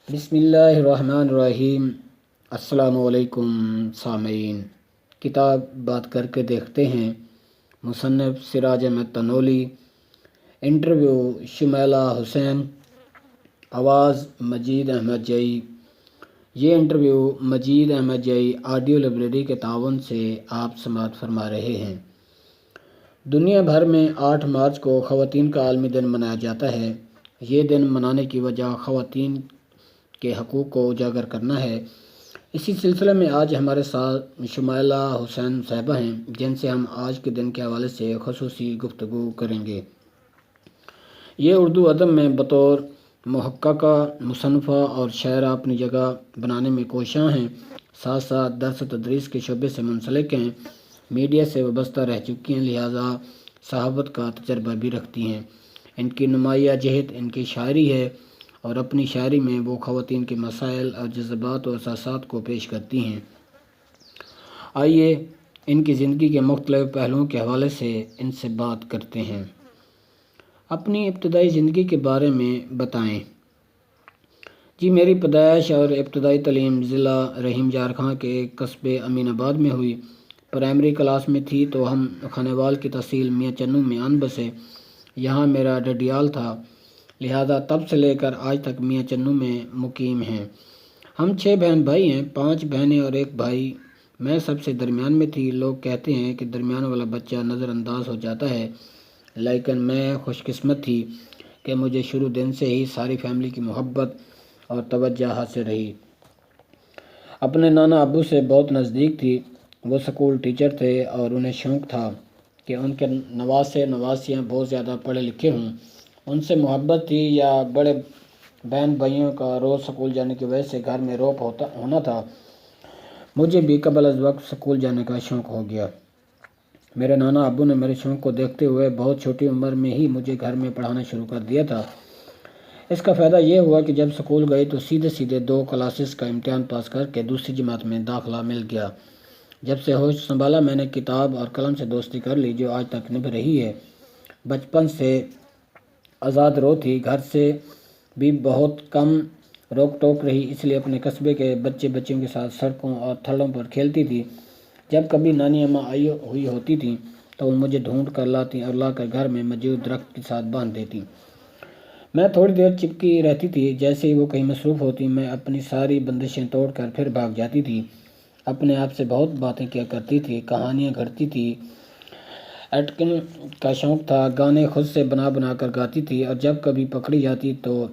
بسم اللہ الرحمن الرحیم۔ السلام علیکم سامعین، کتاب بات کر کے دیکھتے ہیں۔ مصنف سراج احمد تنولی، انٹرویو شمیلہ حسین، آواز مجید احمد جئی۔ یہ انٹرویو مجید احمد جئی آڈیو لائبریری کے تعاون سے آپ سماعت فرما رہے ہیں۔ دنیا بھر میں 8 مارچ کو خواتین کا عالمی دن منایا جاتا ہے۔ یہ دن منانے کی وجہ خواتین کے حقوق کو اجاگر کرنا ہے۔ اسی سلسلے میں آج ہمارے ساتھ شمیلہ حسین صاحبہ ہیں، جن سے ہم آج کے دن کے حوالے سے خصوصی گفتگو کریں گے۔ یہ اردو ادب میں بطور محققہ، مصنفہ اور شاعرہ اپنی جگہ بنانے میں کوشاں ہیں، ساتھ ساتھ درس و تدریس کے شعبے سے منسلک ہیں، میڈیا سے وابستہ رہ چکی ہیں، لہذا صحافت کا تجربہ بھی رکھتی ہیں۔ ان کی نمایاں جہت ان کی شاعری ہے، اور اپنی شاعری میں وہ خواتین کے مسائل اور جذبات و احساسات کو پیش کرتی ہیں۔ آئیے ان کی زندگی کے مختلف پہلوؤں کے حوالے سے ان سے بات کرتے ہیں۔ اپنی ابتدائی زندگی کے بارے میں بتائیں۔ جی، میری پیدائش اور ابتدائی تعلیم ضلع رحیم جارکھاں کے قصبے امین آباد میں ہوئی۔ پرائمری کلاس میں تھی تو ہم خانیوال کی تحصیل میاں چنوں میں آن بسے۔ یہاں میرا ڈڈیال تھا، لہذا تب سے لے کر آج تک میاں چنوں میں مقیم ہیں۔ ہم 6 بہن بھائی ہیں، 5 بہنیں اور 1 بھائی۔ میں سب سے درمیان میں تھی۔ لوگ کہتے ہیں کہ درمیان والا بچہ نظر انداز ہو جاتا ہے، لیکن میں خوش قسمت تھی کہ مجھے شروع دن سے ہی ساری فیملی کی محبت اور توجہ حاصل رہی۔ اپنے نانا ابو سے بہت نزدیک تھی۔ وہ سکول ٹیچر تھے اور انہیں شوق تھا کہ ان کے نواسے نواسیاں بہت زیادہ پڑھے لکھے ہوں۔ ان سے محبت تھی، یا بڑے بہن بھائیوں کا روز سکول جانے کی وجہ سے گھر میں روب ہونا تھا۔ مجھے بھی قبل از وقت سکول جانے کا شوق ہو گیا۔ میرے نانا ابو نے میرے شوق کو دیکھتے ہوئے بہت چھوٹی عمر میں ہی مجھے گھر میں پڑھانا شروع کر دیا تھا۔ اس کا فائدہ یہ ہوا کہ جب سکول گئی تو سیدھے 2 کلاسز کا امتحان پاس کر کے دوسری جماعت میں داخلہ مل گیا۔ جب سے ہوش سنبھالا میں نے کتاب اور قلم سے دوستی کر لی، جو آج تک نبھ رہی ہے۔ بچپن سے آزاد رو تھی، گھر سے بھی بہت کم روک ٹوک رہی، اس لیے اپنے قصبے کے بچیوں کے ساتھ سڑکوں اور تھڑوں پر کھیلتی تھی۔ جب کبھی نانی اماں آئی ہوئی ہوتی تھیں تو وہ مجھے ڈھونڈ کر لاتی اور لا کر گھر میں موجود درخت کے ساتھ باندھ دیتی۔ میں تھوڑی دیر چپکی رہتی تھی، جیسے ہی وہ کہیں مصروف ہوتی میں اپنی ساری بندشیں توڑ کر پھر بھاگ جاتی تھی۔ اپنے آپ سے بہت باتیں کیا کرتی تھی، کہانیاں گھڑتی تھی، ایکٹنگ کا شوق تھا، گانے خود سے بنا کر گاتی تھی، اور جب کبھی پکڑی جاتی تو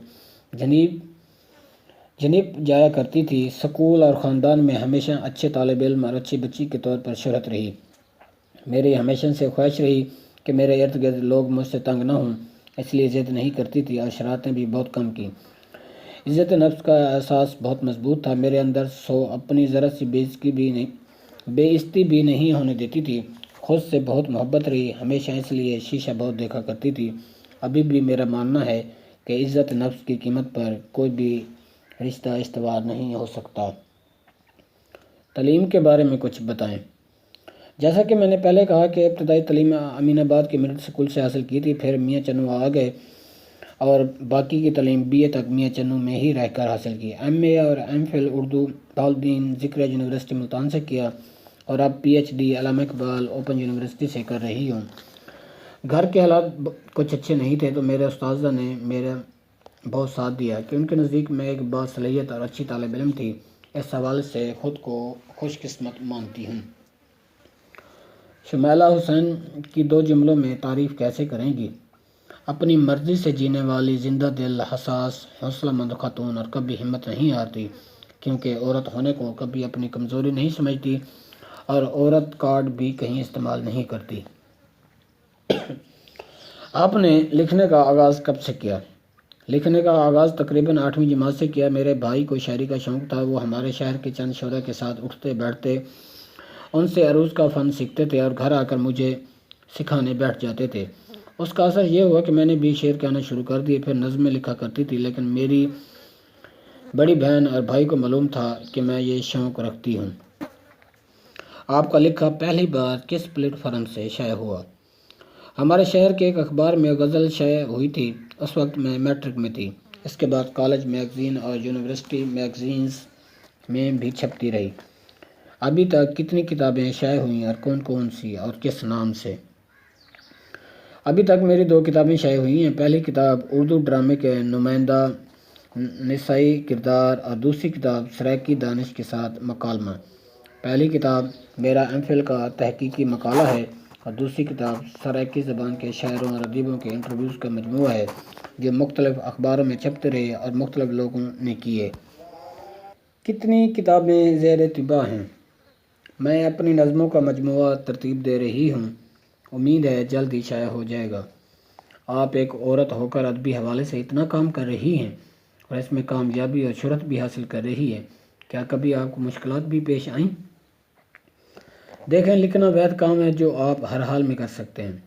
جنیب جایا کرتی تھی۔ سکول اور خاندان میں ہمیشہ اچھے طالب علم اور اچھی بچی کے طور پر شہرت رہی۔ میری ہمیشہ سے خواہش رہی کہ میرے ارد گرد لوگ مجھ سے تنگ نہ ہوں، اس لیے ضد نہیں کرتی تھی اور شرارتیں بھی بہت کم کی۔ عزت نفس کا احساس بہت مضبوط تھا میرے اندر، سو اپنی ذرا سی بے عزتی بھی نہیں ہونے دیتی تھی۔ خود سے بہت محبت رہی، ہمیشہ اس لیے شیشہ بہت دیکھا کرتی تھی۔ ابھی بھی میرا ماننا ہے کہ عزت نفس کی قیمت پر کوئی بھی رشتہ استوار نہیں ہو سکتا۔ تعلیم کے بارے میں کچھ بتائیں۔ جیسا کہ میں نے پہلے کہا کہ ابتدائی تعلیم امین آباد کے مڈل اسکول سے حاصل کی تھی، پھر میاں چنوں آ گئے اور باقی کی تعلیم BA تک میاں چنوں میں ہی رہ کر حاصل کی۔ MA اور MPhil اردو بہاؤالدین ذکریہ یونیورسٹی ملتان سے کیا، اور اب PhD علامہ اقبال اوپن یونیورسٹی سے کر رہی ہوں۔ گھر کے حالات کچھ اچھے نہیں تھے، تو میرے استاذہ نے میرا بہت ساتھ دیا کہ ان کے نزدیک میں ایک باصلاحیت اور اچھی طالب علم تھی۔ اس حوالے سے خود کو خوش قسمت مانتی ہوں۔ شمیلہ حسین کی 2 جملوں میں تعریف کیسے کریں گی؟ اپنی مرضی سے جینے والی، زندہ دل، حساس، حوصلہ مند خاتون، اور کبھی ہمت نہیں ہارتی، کیونکہ عورت ہونے کو کبھی اپنی کمزوری نہیں سمجھتی، اور عورت کارڈ بھی کہیں استعمال نہیں کرتی۔ آپ نے لکھنے کا آغاز کب سے کیا؟ لکھنے کا آغاز تقریباً 8ویں جماعت سے کیا۔ میرے بھائی کو شاعری کا شوق تھا، وہ ہمارے شہر کے چند شعراء کے ساتھ اٹھتے بیٹھتے، ان سے عروض کا فن سیکھتے تھے اور گھر آ کر مجھے سکھانے بیٹھ جاتے تھے۔ اس کا اثر یہ ہوا کہ میں نے بھی شعر کہنا شروع کر دیے، پھر نظمیں لکھا کرتی تھی، لیکن میری بڑی بہن اور بھائی کو معلوم تھا کہ میں یہ شوق رکھتی ہوں۔ آپ کا لکھا پہلی بار کس پلیٹ فارم سے شائع ہوا؟ ہمارے شہر کے ایک اخبار میں غزل شائع ہوئی تھی، اس وقت میں میٹرک میں تھی۔ اس کے بعد کالج میگزین اور یونیورسٹی میگزینز میں بھی چھپتی رہی۔ ابھی تک کتنی کتابیں شائع ہوئیں اور کون کون سی اور کس نام سے؟ ابھی تک میری 2 کتابیں شائع ہوئی ہیں۔ پہلی کتاب اردو ڈرامے کے نمائندہ نسائی کردار اور دوسری کتاب سرائکی دانش کے ساتھ مکالمہ۔ پہلی کتاب میرا ایم فل کا تحقیقی مقالہ ہے اور دوسری کتاب سرائکی زبان کے شاعروں اور ادیبوں کے انٹرویوز کا مجموعہ ہے جو مختلف اخباروں میں چھپتے رہے اور مختلف لوگوں نے کیے۔ کتنی کتابیں زیر طباع ہیں؟ میں اپنی نظموں کا مجموعہ ترتیب دے رہی ہوں، امید ہے جلد ہی شائع ہو جائے گا۔ آپ ایک عورت ہو کر ادبی حوالے سے اتنا کام کر رہی ہیں اور اس میں کامیابی اور شہرت بھی حاصل کر رہی ہے، کیا کبھی آپ کو مشکلات بھی پیش آئیں؟ دیکھیں، لکھنا وحید کام ہے جو آپ ہر حال میں کر سکتے ہیں۔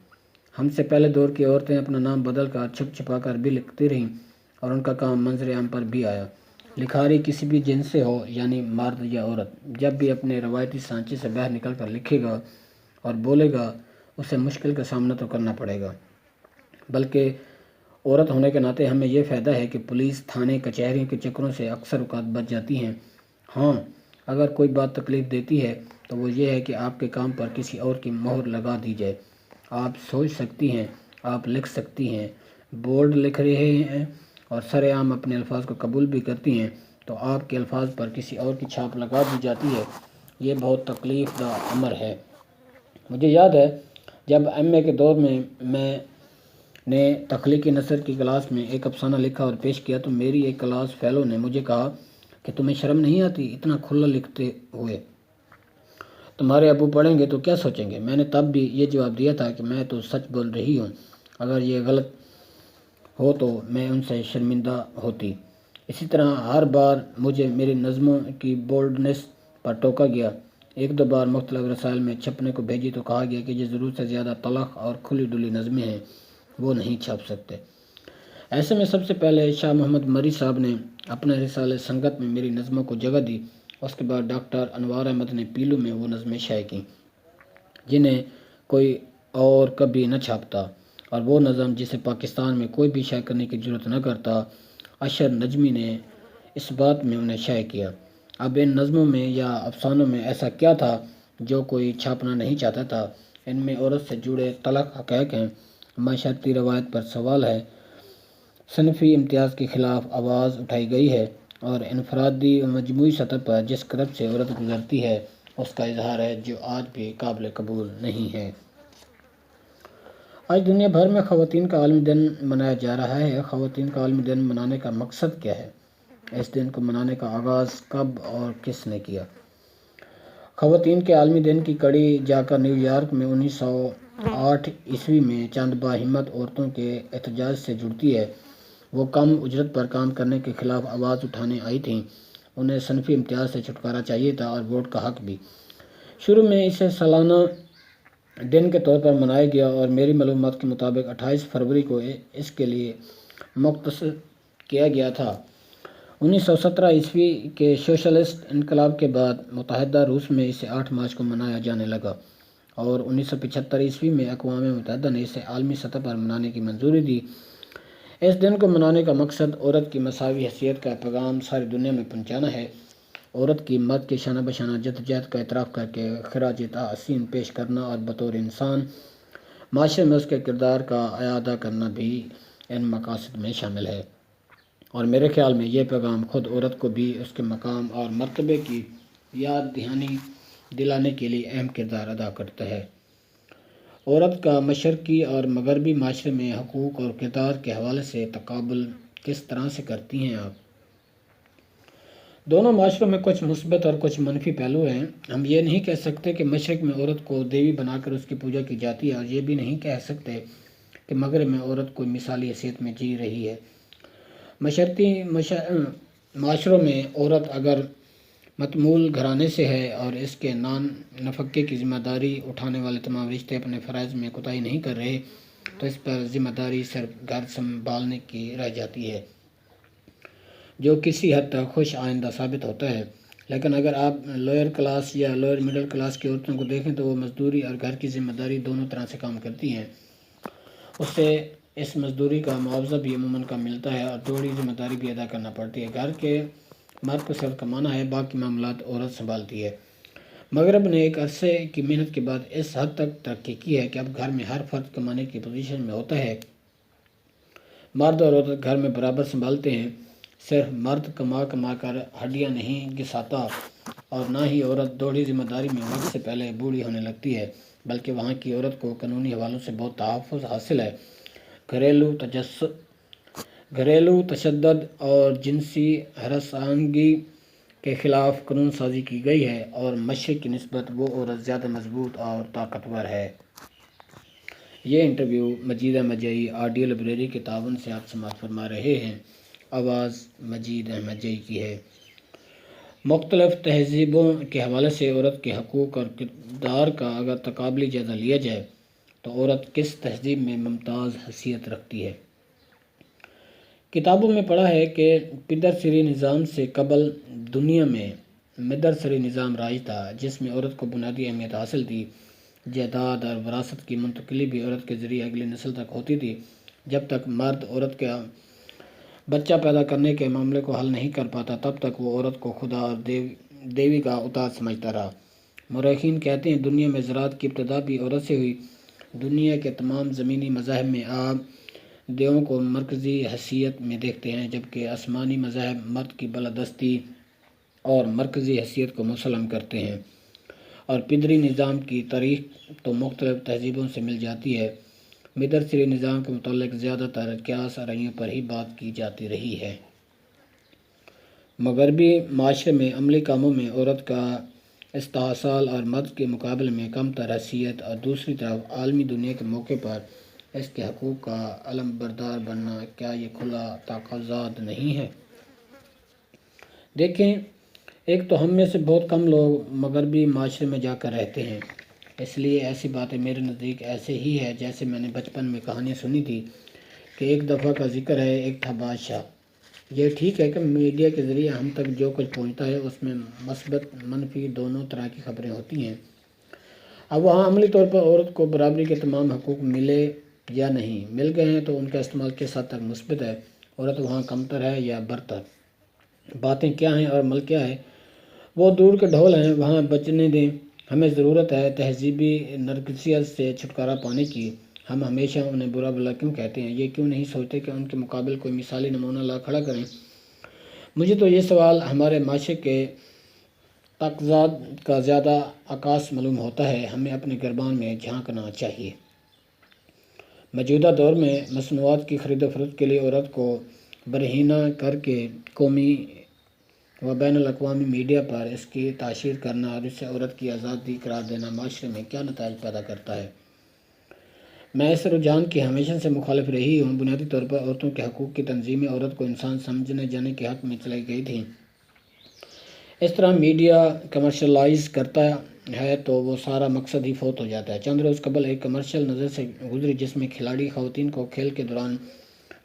ہم سے پہلے دور کی عورتیں اپنا نام بدل کر چھپ چھپا کر بھی لکھتی رہیں اور ان کا کام منظر عام پر بھی آیا۔ لکھاری کسی بھی جنس سے ہو، یعنی مرد یا عورت، جب بھی اپنے روایتی سانچے سے باہر نکل کر لکھے گا اور بولے گا، اسے مشکل کا سامنا تو کرنا پڑے گا۔ بلکہ عورت ہونے کے ناطے ہمیں یہ فائدہ ہے کہ پولیس، تھانے، کچہریوں کے چکروں سے اکثر اوقات بچ جاتی ہیں۔ ہاں، اگر کوئی بات تکلیف دیتی ہے تو وہ یہ ہے کہ آپ کے کام پر کسی اور کی مہر لگا دی جائے۔ آپ سوچ سکتی ہیں، آپ لکھ سکتی ہیں، بولڈ لکھ رہے ہیں اور سر عام اپنے الفاظ کو قبول بھی کرتی ہیں، تو آپ کے الفاظ پر کسی اور کی چھاپ لگا دی جاتی ہے۔ یہ بہت تکلیف دہ امر ہے۔ مجھے یاد ہے جب ایم اے کے دور میں نے تخلیقی نثر کی کلاس میں ایک افسانہ لکھا اور پیش کیا تو میری ایک کلاس فیلو نے مجھے کہا کہ تمہیں شرم نہیں آتی اتنا کھلا لکھتے ہوئے؟ تمہارے ابو پڑھیں گے تو کیا سوچیں گے؟ میں نے تب بھی یہ جواب دیا تھا کہ میں تو سچ بول رہی ہوں، اگر یہ غلط ہو تو میں ان سے شرمندہ ہوتی۔ اسی طرح ہر بار مجھے میری نظموں کی بولڈنس پر ٹوکا گیا۔ 1-2 بار مختلف رسائل میں چھپنے کو بھیجی تو کہا گیا کہ یہ ضرورت سے زیادہ تلخ اور کھلی ڈلی نظمیں ہیں، وہ نہیں چھپ سکتے۔ ایسے میں سب سے پہلے شاہ محمد مری صاحب نے اپنے رسالے سنگت میں میری نظموں کو جگہ دی۔ اس کے بعد ڈاکٹر انوار احمد نے پیلو میں وہ نظمیں شائع کیں جنہیں کوئی اور کبھی نہ چھاپتا، اور وہ نظم جسے پاکستان میں کوئی بھی شائع کرنے کی ضرورت نہ کرتا، اشر نجمی نے اس بات میں انہیں شائع کیا۔ اب ان نظموں میں یا افسانوں میں ایسا کیا تھا جو کوئی چھاپنا نہیں چاہتا تھا؟ ان میں عورت سے جڑے تلخ حقائق ہیں، معاشرتی روایت پر سوال ہے، صنفی امتیاز کے خلاف آواز اٹھائی گئی ہے، اور انفرادی و مجموعی سطح پر جس کرب سے عورت گزرتی ہے اس کا اظہار ہے جو آج بھی قابل قبول نہیں ہے۔ آج دنیا بھر میں خواتین کا عالمی دن منایا جا رہا ہے۔ خواتین کا عالمی دن منانے کا مقصد کیا ہے؟ اس دن کو منانے کا آغاز کب اور کس نے کیا؟ خواتین کے عالمی دن کی کڑی جا کر نیو یارک میں 1908 عیسوی میں چند باہمت عورتوں کے احتجاج سے جڑتی ہے۔ وہ کم اجرت پر کام کرنے کے خلاف آواز اٹھانے آئی تھیں۔ انہیں صنفی امتیاز سے چھٹکارا چاہیے تھا اور ووٹ کا حق بھی۔ شروع میں اسے سالانہ دن کے طور پر منایا گیا اور میری معلومات کے مطابق 28 فروری کو اس کے لیے مختص کیا گیا تھا۔ 1917 عیسوی کے سوشلسٹ انقلاب کے بعد متحدہ روس میں اسے 8 مارچ کو منایا جانے لگا اور 1975 عیسوی میں اقوام متحدہ نے اسے عالمی سطح پر منانے کی منظوری دی۔ اس دن کو منانے کا مقصد عورت کی مساوی حیثیت کا پیغام ساری دنیا میں پہنچانا ہے، عورت کی مرد کے شانہ بشانہ جدوجہد کا اعتراف کر کے خراج تحسین پیش کرنا اور بطور انسان معاشرے میں اس کے کردار کا اعادہ کرنا بھی ان مقاصد میں شامل ہے، اور میرے خیال میں یہ پیغام خود عورت کو بھی اس کے مقام اور مرتبے کی یاد دہانی دلانے کے لیے اہم کردار ادا کرتا ہے۔ عورت کا مشرقی اور مغربی معاشرے میں حقوق اور کردار کے حوالے سے تقابل کس طرح سے کرتی ہیں آپ؟ دونوں معاشروں میں کچھ مثبت اور کچھ منفی پہلو ہیں۔ ہم یہ نہیں کہہ سکتے کہ مشرق میں عورت کو دیوی بنا کر اس کی پوجا کی جاتی ہے، اور یہ بھی نہیں کہہ سکتے کہ مغرب میں عورت کوئی مثالی حیثیت میں جی رہی ہے۔ مشرقی معاشروں میں عورت اگر متمول گھرانے سے ہے اور اس کے نفقے کی ذمہ داری اٹھانے والے تمام رشتے اپنے فرائض میں کوتاہی نہیں کر رہے تو اس پر ذمہ داری صرف گھر سنبھالنے کی رہ جاتی ہے، جو کسی حد تک خوش آئندہ ثابت ہوتا ہے۔ لیکن اگر آپ لوئر کلاس یا لوئر مڈل کلاس کی عورتوں کو دیکھیں تو وہ مزدوری اور گھر کی ذمہ داری دونوں طرح سے کام کرتی ہیں۔ اس سے اس مزدوری کا معاوضہ بھی عموماً کم ملتا ہے اور تھوڑی ذمہ داری بھی ادا کرنا پڑتی ہے۔ گھر کے مرد کو صرف کمانا ہے، باقی معاملات عورت سنبھالتی ہے۔ مغرب نے ایک عرصے کی محنت کے بعد اس حد تک ترقی کی ہے کہ اب گھر میں ہر فرد کمانے کی پوزیشن میں ہوتا ہے۔ مرد اور عورت گھر میں برابر سنبھالتے ہیں۔ صرف مرد کما کر ہڈیاں نہیں گھساتا اور نہ ہی عورت دوہری ذمہ داری میں وقت سے پہلے بوڑھی ہونے لگتی ہے، بلکہ وہاں کی عورت کو قانونی حوالوں سے بہت تحفظ حاصل ہے۔ گھریلو تشدد اور جنسی ہراسانگی کے خلاف قانون سازی کی گئی ہے اور مشرق کی نسبت وہ عورت زیادہ مضبوط اور طاقتور ہے۔ یہ انٹرویو مجید احمد جئی آڈیو لائبریری کے تعاون سے آپ سماعت فرما رہے ہیں۔ آواز مجید احمد جئی کی ہے۔ مختلف تہذیبوں کے حوالے سے عورت کے حقوق اور کردار کا اگر تقابلی جائزہ لیا جائے تو عورت کس تہذیب میں ممتاز حیثیت رکھتی ہے؟ کتابوں میں پڑھا ہے کہ پدرسری نظام سے قبل دنیا میں مدرسری نظام رائج تھا، جس میں عورت کو بنیادی اہمیت حاصل تھی۔ جائیداد اور وراثت کی منتقلی بھی عورت کے ذریعے اگلی نسل تک ہوتی تھی۔ جب تک مرد عورت کا بچہ پیدا کرنے کے معاملے کو حل نہیں کر پاتا، تب تک وہ عورت کو خدا اور دیوی کا اوتاد سمجھتا رہا۔ مورخین کہتے ہیں دنیا میں زراعت کی ابتدا بھی عورت سے ہوئی۔ دنیا کے تمام زمینی مذاہب میں آپ دیووں کو مرکزی حیثیت میں دیکھتے ہیں، جبکہ آسمانی مذاہب مرد کی بالادستی اور مرکزی حیثیت کو مسلم کرتے ہیں۔ اور پدری نظام کی تاریخ تو مختلف تہذیبوں سے مل جاتی ہے۔ مدرسری نظام کے متعلق زیادہ تر قیاس آرائیوں پر ہی بات کی جاتی رہی ہے۔ مغربی معاشرے میں عملی کاموں میں عورت کا استحصال اور مرد کے مقابلے میں کم تر حیثیت، اور دوسری طرف عالمی دنیا کے موقع پر اس کے حقوق کا علم بردار بننا، کیا یہ کھلا تقاضا نہیں ہے؟ دیکھیں، ایک تو ہم میں سے بہت کم لوگ مغربی معاشرے میں جا کر رہتے ہیں، اس لیے ایسی باتیں میرے نزدیک ایسے ہی ہے جیسے میں نے بچپن میں کہانیاں سنی تھی کہ ایک دفعہ کا ذکر ہے، ایک تھا بادشاہ۔ یہ ٹھیک ہے کہ میڈیا کے ذریعے ہم تک جو کچھ پہنچتا ہے اس میں مثبت منفی دونوں طرح کی خبریں ہوتی ہیں۔ اب وہاں عملی طور پر عورت کو برابری کے تمام حقوق ملے یا نہیں مل گئے ہیں تو ان کا استعمال کس حد تک مثبت ہے؟ عورت وہاں کمتر ہے یا برتر؟ باتیں کیا ہیں اور عمل کیا ہے؟ وہ دور کے ڈھول ہیں، وہاں بجنے دیں۔ ہمیں ضرورت ہے تہذیبی نرگسیت سے چھٹکارا پانے کی۔ ہم ہمیشہ انہیں برا بھلا کیوں کہتے ہیں؟ یہ کیوں نہیں سوچتے کہ ان کے مقابل کوئی مثالی نمونہ لا کھڑا کریں؟ مجھے تو یہ سوال ہمارے معاشرے کے تقاضات کا زیادہ عکاس معلوم ہوتا ہے۔ ہمیں اپنے گربان میں جھانکنا چاہیے۔ موجودہ دور میں مصنوعات کی خرید و فروخت کے لیے عورت کو برہنہ کر کے قومی و بین الاقوامی میڈیا پر اس کی تاشیر کرنا اور اسے عورت کی آزادی قرار دینا معاشرے میں کیا نتائج پیدا کرتا ہے؟ میں اس رجحان کی ہمیشہ سے مخالف رہی ہوں۔ بنیادی طور پر عورتوں کے حقوق کی تنظیمیں عورت کو انسان سمجھنے جانے کے حق میں چلائی گئی تھیں۔ اس طرح میڈیا کمرشلائز کرتا ہے تو وہ سارا مقصد ہی فوت ہو جاتا ہے۔ چند روز قبل ایک کمرشل نظر سے گزری جس میں کھلاڑی خواتین کو کھیل کے دوران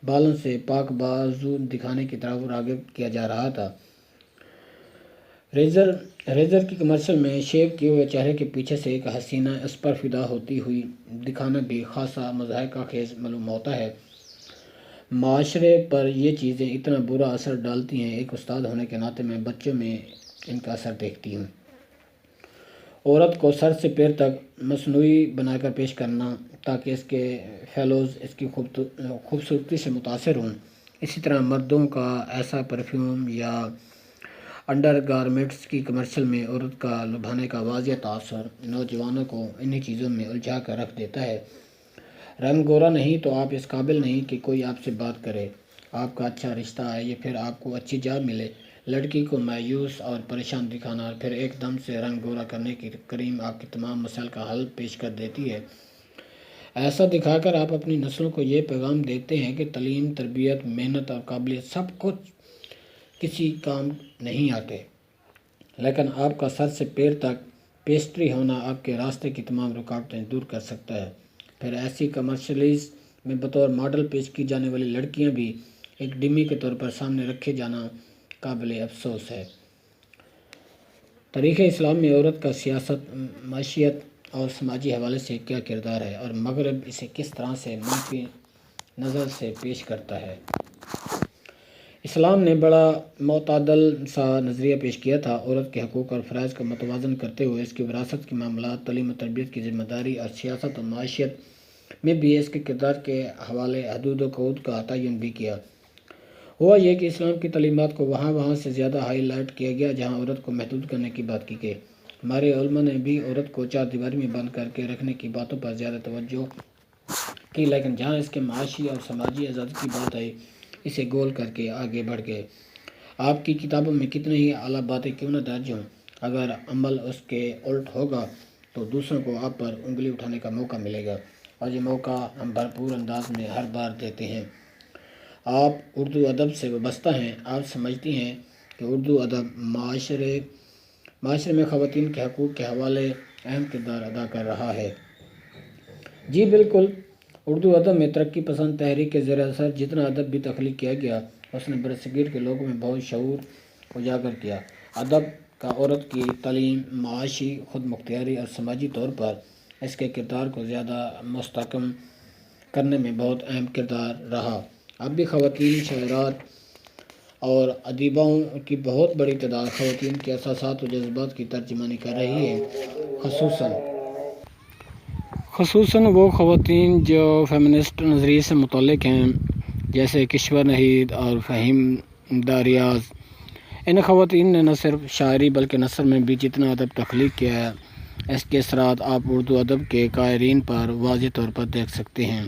بالوں سے پاک بازو دکھانے کی طرف راغب کیا جا رہا تھا۔ ریزر کی کمرشل میں شیو کیے ہوئے چہرے کے پیچھے سے ایک حسینہ اس پر فدا ہوتی ہوئی دکھانا بھی خاصا مضحکہ خیز معلوم ہوتا ہے۔ معاشرے پر یہ چیزیں اتنا برا اثر ڈالتی ہیں۔ ایک استاد ہونے کے ناطے میں بچوں میں ان کا اثر دیکھتی ہوں۔ عورت کو سر سے پیر تک مصنوعی بنا کر پیش کرنا تاکہ اس کے فیلوز اس کی خوبصورتی سے متاثر ہوں۔ اسی طرح مردوں کا ایسا پرفیوم یا انڈر گارمنٹس کی کمرشل میں عورت کا لبھانے کا واضح تاثر نوجوانوں کو انہی چیزوں میں الجھا کر رکھ دیتا ہے۔ رنگ گورا نہیں تو آپ اس قابل نہیں کہ کوئی آپ سے بات کرے، آپ کا اچھا رشتہ آئے یا پھر آپ کو اچھی جاب ملے۔ لڑکی کو مایوس اور پریشان دکھانا اور پھر ایک دم سے رنگ گورا کرنے کی کریم آپ کے تمام مسائل کا حل پیش کر دیتی ہے۔ ایسا دکھا کر آپ اپنی نسلوں کو یہ پیغام دیتے ہیں کہ تعلیم، تربیت، محنت اور قابلیت سب کچھ کسی کام نہیں آتے، لیکن آپ کا سر سے پیر تک پیسٹری ہونا آپ کے راستے کی تمام رکاوٹیں دور کر سکتا ہے۔ پھر ایسی کمرشلز میں بطور ماڈل پیش کی جانے والی لڑکیاں بھی ایک ڈمی کے طور پر سامنے رکھے جانا قابل افسوس ہے۔ تاریخ اسلام میں عورت کا سیاست، معیشت اور سماجی حوالے سے کیا کردار ہے اور مغرب اسے کس طرح سے منفی نظر سے پیش کرتا ہے۔ اسلام نے بڑا معتدل سا نظریہ پیش کیا تھا۔ عورت کے حقوق اور فرائض کو متوازن کرتے ہوئے اس کی وراثت کے معاملات، تعلیم و تربیت کی ذمہ داری اور سیاست و معیشت میں بھی اس کے کردار کے حوالے حدود و قیود کا تعین بھی کیا۔ ہوا یہ کہ اسلام کی تعلیمات کو وہاں سے زیادہ ہائی لائٹ کیا گیا جہاں عورت کو محدود کرنے کی بات کی گئی۔ ہمارے علماء نے بھی عورت کو چار دیواری میں بند کر کے رکھنے کی باتوں پر زیادہ توجہ کی، لیکن جہاں اس کے معاشی اور سماجی آزادی کی بات آئی اسے گول کر کے آگے بڑھ گئے۔ آپ کی کتابوں میں کتنی ہی اعلیٰ باتیں کیوں نہ درج ہوں، اگر عمل اس کے الٹ ہوگا تو دوسروں کو آپ پر انگلی اٹھانے کا موقع ملے گا، اور یہ موقع ہم بھرپور انداز میں ہر بار دیتے ہیں۔ آپ اردو ادب سے وابستہ ہیں، آپ سمجھتی ہیں کہ اردو ادب معاشرے میں خواتین کے حقوق کے حوالے اہم کردار ادا کر رہا ہے۔ جی بالکل، اردو ادب میں ترقی پسند تحریک کے زیر اثر جتنا ادب بھی تخلیق کیا گیا اس نے برصغیر کے لوگوں میں بہت شعور اجاگر کیا۔ ادب کا عورت کی تعلیم، معاشی خود مختاری اور سماجی طور پر اس کے کردار کو زیادہ مستحکم کرنے میں بہت اہم کردار رہا۔ اب بھی خواتین شاعرات اور ادیباؤں کی بہت بڑی تعداد خواتین کے احساسات و جذبات کی ترجمانی کر رہی ہے، خصوصاً وہ خواتین جو فیمنسٹ نظریے سے متعلق ہیں، جیسے کشور نہید اور فہیم داریاز۔ ان خواتین نے نہ صرف شاعری بلکہ نثر میں بھی جتنا ادب تخلیق کیا ہے، اس کے اثرات آپ اردو ادب کے قائرین پر واضح طور پر دیکھ سکتے ہیں۔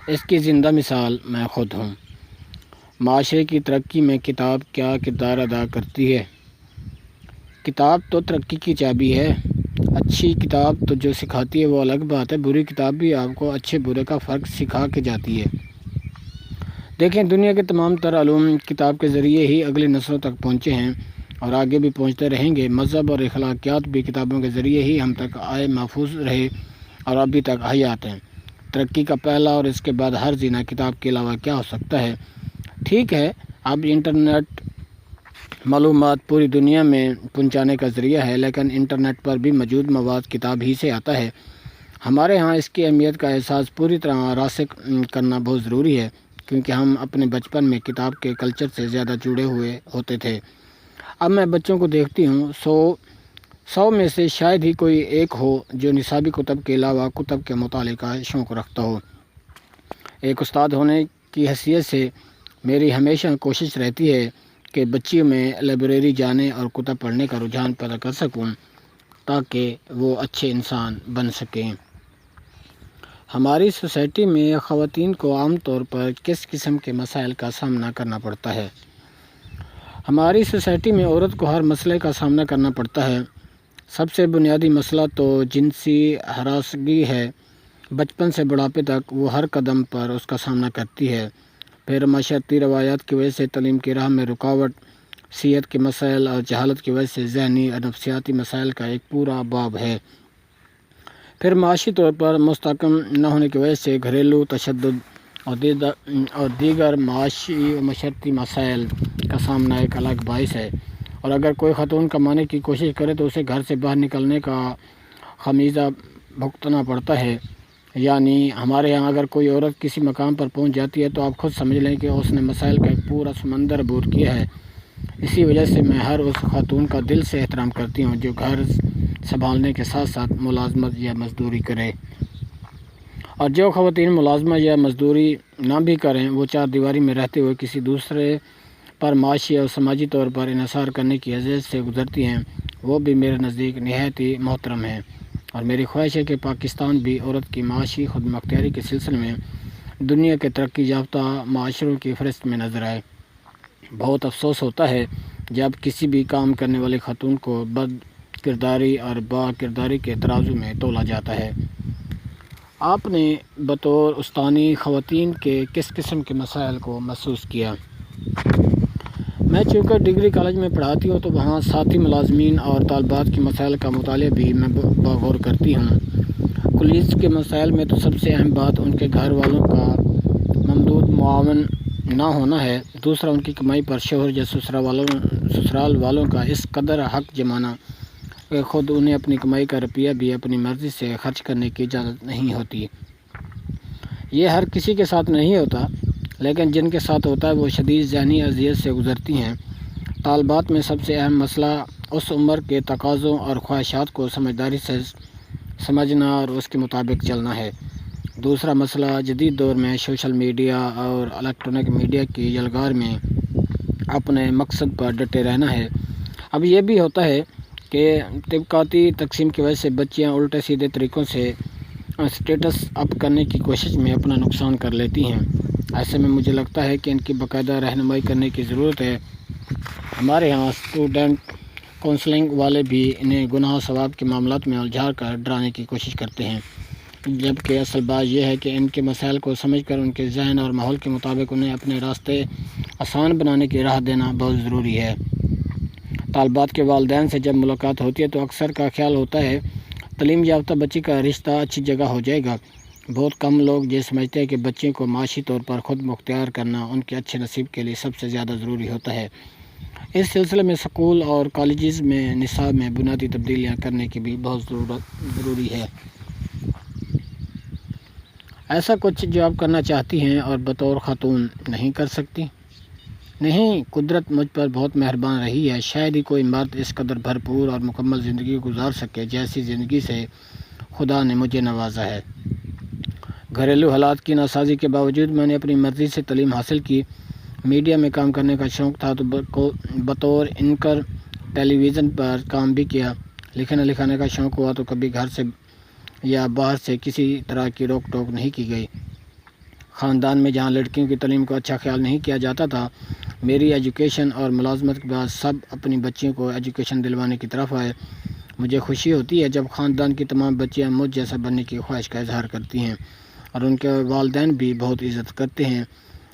اس کی زندہ مثال میں خود ہوں۔ معاشرے کی ترقی میں کتاب کیا کردار ادا کرتی ہے؟ کتاب تو ترقی کی چابی ہے۔ اچھی کتاب تو جو سکھاتی ہے وہ الگ بات ہے، بری کتاب بھی آپ کو اچھے برے کا فرق سکھا کے جاتی ہے۔ دیکھیں، دنیا کے تمام تر علوم کتاب کے ذریعے ہی اگلی نسلوں تک پہنچے ہیں اور آگے بھی پہنچتے رہیں گے۔ مذہب اور اخلاقیات بھی کتابوں کے ذریعے ہی ہم تک آئے، محفوظ رہے اور ابھی تک حیات ہیں۔ ترقی کا پہلا اور اس کے بعد ہر زینہ کتاب کے علاوہ کیا ہو سکتا ہے؟ ٹھیک ہے، اب انٹرنیٹ معلومات پوری دنیا میں پہنچانے کا ذریعہ ہے، لیکن انٹرنیٹ پر بھی موجود مواد کتاب ہی سے آتا ہے۔ ہمارے ہاں اس کی اہمیت کا احساس پوری طرح راسخ کرنا بہت ضروری ہے، کیونکہ ہم اپنے بچپن میں کتاب کے کلچر سے زیادہ جڑے ہوئے ہوتے تھے۔ اب میں بچوں کو دیکھتی ہوں، 100 میں سے شاید ہی کوئی ایک ہو جو نصابی کتب کے علاوہ کتب کے مطالعے کا شوق رکھتا ہو۔ ایک استاد ہونے کی حیثیت سے میری ہمیشہ کوشش رہتی ہے کہ بچیوں میں لائبریری جانے اور کتب پڑھنے کا رجحان پیدا کر سکوں تاکہ وہ اچھے انسان بن سکیں۔ ہماری سوسائٹی میں خواتین کو عام طور پر کس قسم کے مسائل کا سامنا کرنا پڑتا ہے؟ ہماری سوسائٹی میں عورت کو ہر مسئلے کا سامنا کرنا پڑتا ہے۔ سب سے بنیادی مسئلہ تو جنسی ہراسگی ہے۔ بچپن سے بڑھاپے تک وہ ہر قدم پر اس کا سامنا کرتی ہے۔ پھر معاشرتی روایات کی وجہ سے تعلیم کی راہ میں رکاوٹ، صحت کے مسائل اور جہالت کی وجہ سے ذہنی اور نفسیاتی مسائل کا ایک پورا باب ہے۔ پھر معاشی طور پر مستحکم نہ ہونے کی وجہ سے گھریلو تشدد اور دیگر معاشی و معاشرتی مسائل کا سامنا ایک الگ باعث ہے، اور اگر کوئی خاتون کمانے کی کوشش کرے تو اسے گھر سے باہر نکلنے کا خمیازہ بھگتنا پڑتا ہے۔ یعنی ہمارے یہاں اگر کوئی عورت کسی مقام پر پہنچ جاتی ہے تو آپ خود سمجھ لیں کہ اس نے مسائل کا ایک پورا سمندر عبور کیا ہے۔ اسی وجہ سے میں ہر اس خاتون کا دل سے احترام کرتی ہوں جو گھر سنبھالنے کے ساتھ ساتھ ملازمت یا مزدوری کرے، اور جو خواتین ملازمت یا مزدوری نہ بھی کریں، وہ چار دیواری میں رہتے ہوئے کسی دوسرے پر معاشی اور سماجی طور پر انحصار کرنے کی حیثیت سے گزرتی ہیں، وہ بھی میرے نزدیک نہایت ہی محترم ہیں۔ اور میری خواہش ہے کہ پاکستان بھی عورت کی معاشی خود مختاری کے سلسلے میں دنیا کے ترقی یافتہ معاشروں کی فہرست میں نظر آئے۔ بہت افسوس ہوتا ہے جب کسی بھی کام کرنے والی خاتون کو بد کرداری اور با کرداری کے ترازو میں تولا جاتا ہے۔ آپ نے بطور استانی خواتین کے کس قسم کے مسائل کو محسوس کیا؟ میں چونکہ ڈگری کالج میں پڑھاتی ہوں تو وہاں ساتھی ملازمین اور طالبات کے مسائل کا مطالعہ بھی میں بغور کرتی ہوں۔ کالج کے مسائل میں تو سب سے اہم بات ان کے گھر والوں کا ممدود معاون نہ ہونا ہے، دوسرا ان کی کمائی پر شوہر یا سسرال والوں کا اس قدر حق جمانا کہ خود انہیں اپنی کمائی کا روپیہ بھی اپنی مرضی سے خرچ کرنے کی اجازت نہیں ہوتی۔ یہ ہر کسی کے ساتھ نہیں ہوتا، لیکن جن کے ساتھ ہوتا ہے وہ شدید ذہنی اذیت سے گزرتی ہیں۔ طالبات میں سب سے اہم مسئلہ اس عمر کے تقاضوں اور خواہشات کو سمجھداری سے سمجھنا اور اس کے مطابق چلنا ہے۔ دوسرا مسئلہ جدید دور میں سوشل میڈیا اور الیکٹرانک میڈیا کی یلغار میں اپنے مقصد پر ڈٹے رہنا ہے۔ اب یہ بھی ہوتا ہے کہ طبقاتی تقسیم کی وجہ سے بچیاں الٹے سیدھے طریقوں سے اسٹیٹس اپ کرنے کی کوشش میں اپنا نقصان کر لیتی ہیں۔ ایسے میں مجھے لگتا ہے کہ ان کی باقاعدہ رہنمائی کرنے کی ضرورت ہے۔ ہمارے ہاں اسٹوڈنٹ کونسلنگ والے بھی انہیں گناہ و ثواب کے معاملات میں الجھا کر ڈرانے کی کوشش کرتے ہیں، جبکہ اصل بات یہ ہے کہ ان کے مسائل کو سمجھ کر ان کے ذہن اور ماحول کے مطابق انہیں اپنے راستے آسان بنانے کی راہ دینا بہت ضروری ہے۔ طالبات کے والدین سے جب ملاقات ہوتی ہے تو اکثر کا خیال ہوتا ہے تعلیم یافتہ بچی کا رشتہ اچھی جگہ ہو جائے گا۔ بہت کم لوگ یہ سمجھتے ہیں کہ بچے کو معاشی طور پر خود مختار کرنا ان کے اچھے نصیب کے لیے سب سے زیادہ ضروری ہوتا ہے۔ اس سلسلے میں سکول اور کالجز میں نصاب میں بنیادی تبدیلیاں کرنے کی بھی بہت ضروری ہے۔ ایسا کچھ جو آپ کرنا چاہتی ہیں اور بطور خاتون نہیں کر سکتی؟ نہیں، قدرت مجھ پر بہت مہربان رہی ہے۔ شاید ہی کوئی مرد اس قدر بھرپور اور مکمل زندگی گزار سکے جیسی زندگی سے خدا نے مجھے نوازا ہے۔ گھریلو حالات کی ناسازی کے باوجود میں نے اپنی مرضی سے تعلیم حاصل کی۔ میڈیا میں کام کرنے کا شوق تھا تو بطور اینکر ٹیلی ویژن پر کام بھی کیا۔ لکھنے لکھانے کا شوق ہوا تو کبھی گھر سے یا باہر سے کسی طرح کی روک ٹوک نہیں کی گئی۔ خاندان میں جہاں لڑکیوں کی تعلیم کو اچھا خیال نہیں کیا جاتا تھا، میری ایجوکیشن اور ملازمت کے بعد سب اپنی بچیوں کو ایجوکیشن دلوانے کی طرف آئے۔ مجھے خوشی ہوتی ہے جب خاندان کی تمام بچیاں مجھ جیسا بننے کی خواہش کا اظہار کرتی ہیں، اور ان کے والدین بھی بہت عزت کرتے ہیں۔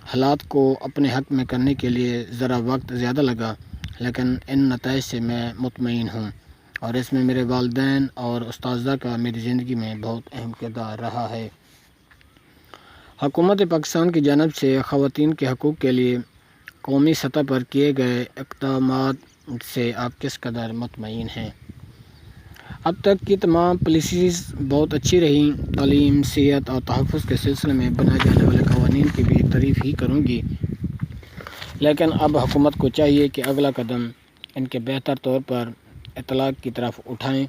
حالات کو اپنے حق میں کرنے کے لیے ذرا وقت زیادہ لگا، لیکن ان نتائج سے میں مطمئن ہوں، اور اس میں میرے والدین اور اساتذہ کا میری زندگی میں بہت اہم کردار رہا ہے۔ حکومت پاکستان کی جانب سے خواتین کے حقوق کے لیے قومی سطح پر کیے گئے اقدامات سے آپ کس قدر مطمئن ہیں؟ اب تک کی تمام پالیسیز بہت اچھی رہیں۔ تعلیم، صحت اور تحفظ کے سلسلے میں بنائے جانے والے قوانین کی بھی تعریف ہی کروں گی، لیکن اب حکومت کو چاہیے کہ اگلا قدم ان کے بہتر طور پر اطلاق کی طرف اٹھائیں۔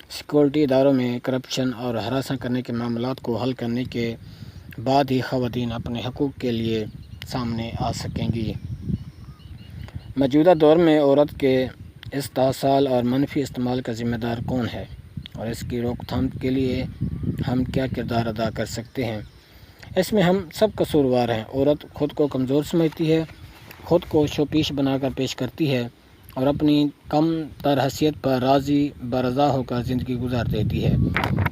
سیکورٹی اداروں میں کرپشن اور ہراساں کرنے کے معاملات کو حل کرنے کے بعد ہی خواتین اپنے حقوق کے لیے سامنے آ سکیں گی۔ موجودہ دور میں عورت کے استحصال اور منفی استعمال کا ذمہ دار کون ہے، اور اس کی روک تھام کے لیے ہم کیا کردار ادا کر سکتے ہیں؟ اس میں ہم سب قصوروار ہیں۔ عورت خود کو کمزور سمجھتی ہے، خود کو شوپیش بنا کر پیش کرتی ہے اور اپنی کم تر حیثیت پر راضی برضا ہو کر زندگی گزار دیتی ہے۔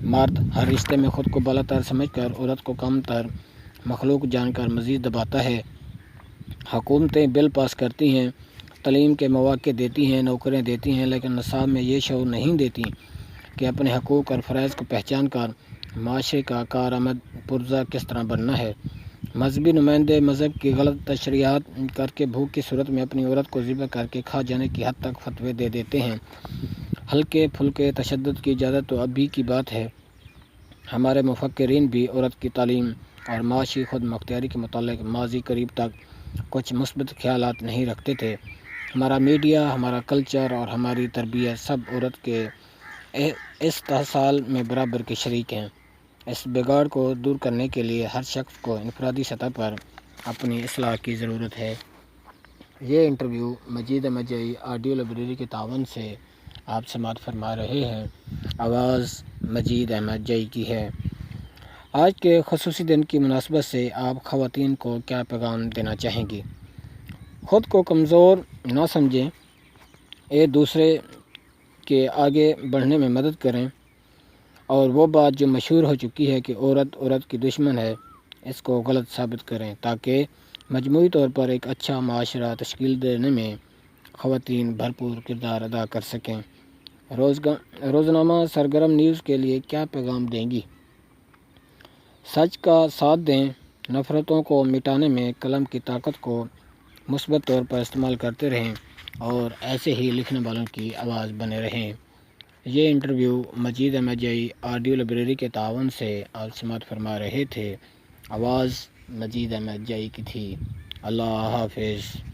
مرد ہر رشتے میں خود کو بالا تر سمجھ کر عورت کو کم تر مخلوق جان کر مزید دباتا ہے۔ حکومتیں بل پاس کرتی ہیں، تعلیم کے مواقع دیتی ہیں، نوکریاں دیتی ہیں، لیکن نصاب میں یہ شعور نہیں دیتی کہ اپنے حقوق اور فرائض کو پہچان کر معاشرے کا کارآمد پرزہ کس طرح بننا ہے۔ مذہبی نمائندے مذہب کی غلط تشریحات کر کے بھوک کی صورت میں اپنی عورت کو ذبح کر کے کھا جانے کی حد تک فتوے دے دیتے ہیں۔ ہلکے پھلکے تشدد کی اجازت تو ابھی کی بات ہے۔ ہمارے مفکرین بھی عورت کی تعلیم اور معاشی خود مختاری کے متعلق ماضی قریب تک کچھ مثبت خیالات نہیں رکھتے تھے۔ ہمارا میڈیا، ہمارا کلچر اور ہماری تربیت سب عورت کے استحصال میں برابر کے شریک ہیں۔ اس بگاڑ کو دور کرنے کے لیے ہر شخص کو انفرادی سطح پر اپنی اصلاح کی ضرورت ہے۔ یہ انٹرویو مجید احمد جئی آڈیو لائبریری کے تعاون سے آپ سماعت فرما رہے ہیں۔ آواز مجید احمد جئی کی ہے۔ آج کے خصوصی دن کی مناسبت سے آپ خواتین کو کیا پیغام دینا چاہیں گی؟ خود کو کمزور نہ سمجھیں، ایک دوسرے کے آگے بڑھنے میں مدد کریں، اور وہ بات جو مشہور ہو چکی ہے کہ عورت کی دشمن ہے، اس کو غلط ثابت کریں تاکہ مجموعی طور پر ایک اچھا معاشرہ تشکیل دینے میں خواتین بھرپور کردار ادا کر سکیں۔ روزنامہ سرگرم نیوز کے لیے کیا پیغام دیں گی؟ سچ کا ساتھ دیں، نفرتوں کو مٹانے میں قلم کی طاقت کو مثبت طور پر استعمال کرتے رہیں، اور ایسے ہی لکھنے والوں کی آواز بنے رہیں۔ یہ انٹرویو مجید احمد جئی آڈیو لائبریری کے تعاون سے آپ سماعت فرما رہے تھے۔ آواز مجید احمد جائی کی تھی۔ اللہ حافظ۔